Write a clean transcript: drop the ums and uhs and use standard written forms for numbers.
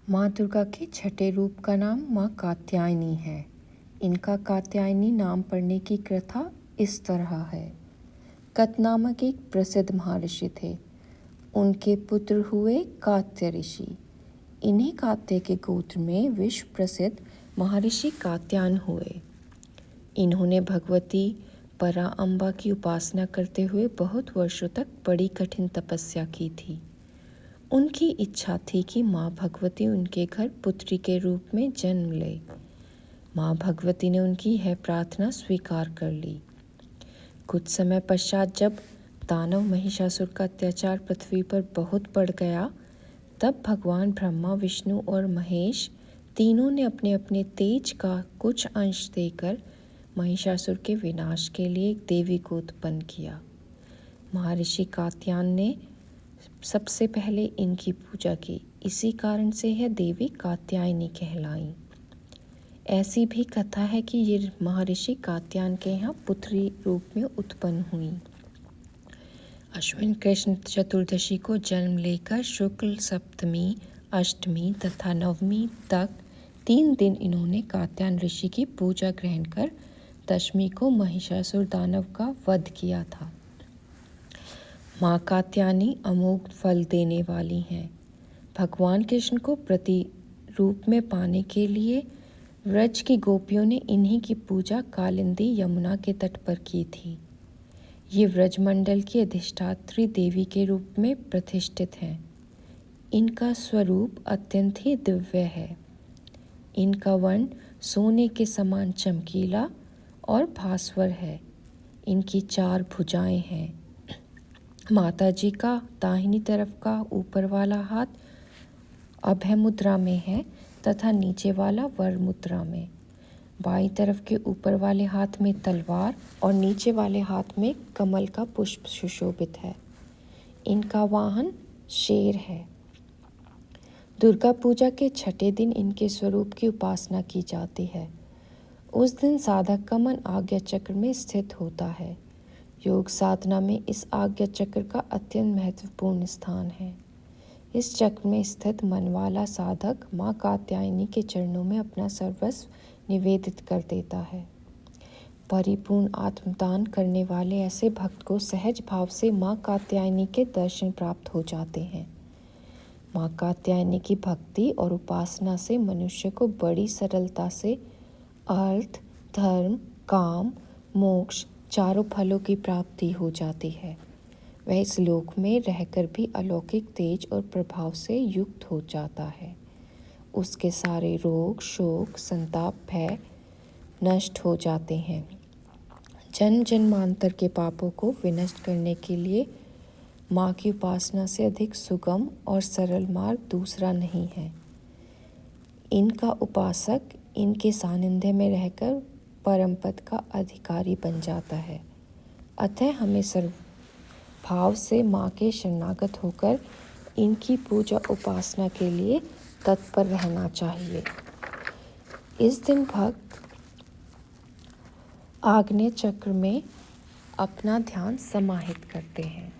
माँ दुर्गा के छठे रूप का नाम माँ कात्यायनी है। इनका कात्यायनी नाम पड़ने की कथा इस तरह है। कत नामक एक प्रसिद्ध महर्षि थे। उनके पुत्र हुए कात्य ऋषि। इन्हीं कात्य के गोत्र में विश्व प्रसिद्ध महर्षि कात्यायन हुए। इन्होंने भगवती परा अम्बा की उपासना करते हुए बहुत वर्षों तक बड़ी कठिन तपस्या की थी। उनकी इच्छा थी कि माँ भगवती उनके घर पुत्री के रूप में जन्म ले। माँ भगवती ने उनकी यह प्रार्थना स्वीकार कर ली। कुछ समय पश्चात जब दानव महिषासुर का अत्याचार पृथ्वी पर बहुत बढ़ गया, तब भगवान ब्रह्मा, विष्णु और महेश तीनों ने अपने अपने तेज का कुछ अंश देकर महिषासुर के विनाश के लिए एक देवी को उत्पन्न किया। महर्षि कात्यायन ने सबसे पहले इनकी पूजा की। इसी कारण से यह देवी कात्यायनी कहलाई। ऐसी भी कथा है कि ये महर्षि कात्यायन के यहाँ पुत्री रूप में उत्पन्न हुई। अश्विन कृष्ण चतुर्दशी को जन्म लेकर शुक्ल सप्तमी, अष्टमी तथा नवमी तक 3 दिन इन्होंने कात्यायन ऋषि की पूजा ग्रहण कर दशमी को महिषासुर दानव का वध किया था। माँ कात्यायनी अमोघ फल देने वाली हैं। भगवान कृष्ण को प्रति रूप में पाने के लिए व्रज की गोपियों ने इन्हीं की पूजा कालिंदी यमुना के तट पर की थी। ये व्रजमंडल की अधिष्ठात्री देवी के रूप में प्रतिष्ठित हैं। इनका स्वरूप अत्यंत ही दिव्य है। इनका वर्ण सोने के समान चमकीला और भास्वर है। इनकी 4 भुजाएं हैं। माता जी का दाहिनी तरफ का ऊपर वाला हाथ अभय मुद्रा में है तथा नीचे वाला वर मुद्रा में। बाईं तरफ के ऊपर वाले हाथ में तलवार और नीचे वाले हाथ में कमल का पुष्प सुशोभित है। इनका वाहन शेर है। दुर्गा पूजा के छठे दिन इनके स्वरूप की उपासना की जाती है। उस दिन साधक का मन आज्ञा चक्र में स्थित होता है। योग साधना में इस आज्ञा चक्र का अत्यंत महत्वपूर्ण स्थान है। इस चक्र में स्थित मन वाला साधक माँ कात्यायनी के चरणों में अपना सर्वस्व निवेदित कर देता है। परिपूर्ण आत्मदान करने वाले ऐसे भक्त को सहज भाव से माँ कात्यायनी के दर्शन प्राप्त हो जाते हैं। माँ कात्यायनी की भक्ति और उपासना से मनुष्य को बड़ी सरलता से अर्थ, धर्म, काम, मोक्ष चारों फलों की प्राप्ति हो जाती है। वह इस लोक में रहकर भी अलौकिक तेज और प्रभाव से युक्त हो जाता है। उसके सारे रोग, शोक, संताप, भय नष्ट हो जाते हैं। जन्म जन्मांतर के पापों को विनष्ट करने के लिए माँ की उपासना से अधिक सुगम और सरल मार्ग दूसरा नहीं है। इनका उपासक इनके सानिध्य में रहकर परम पद का अधिकारी बन जाता है। अतः हमें सर्व भाव से माँ के शरणागत होकर इनकी पूजा उपासना के लिए तत्पर रहना चाहिए। इस दिन भक्त आग्नेय चक्र में अपना ध्यान समाहित करते हैं।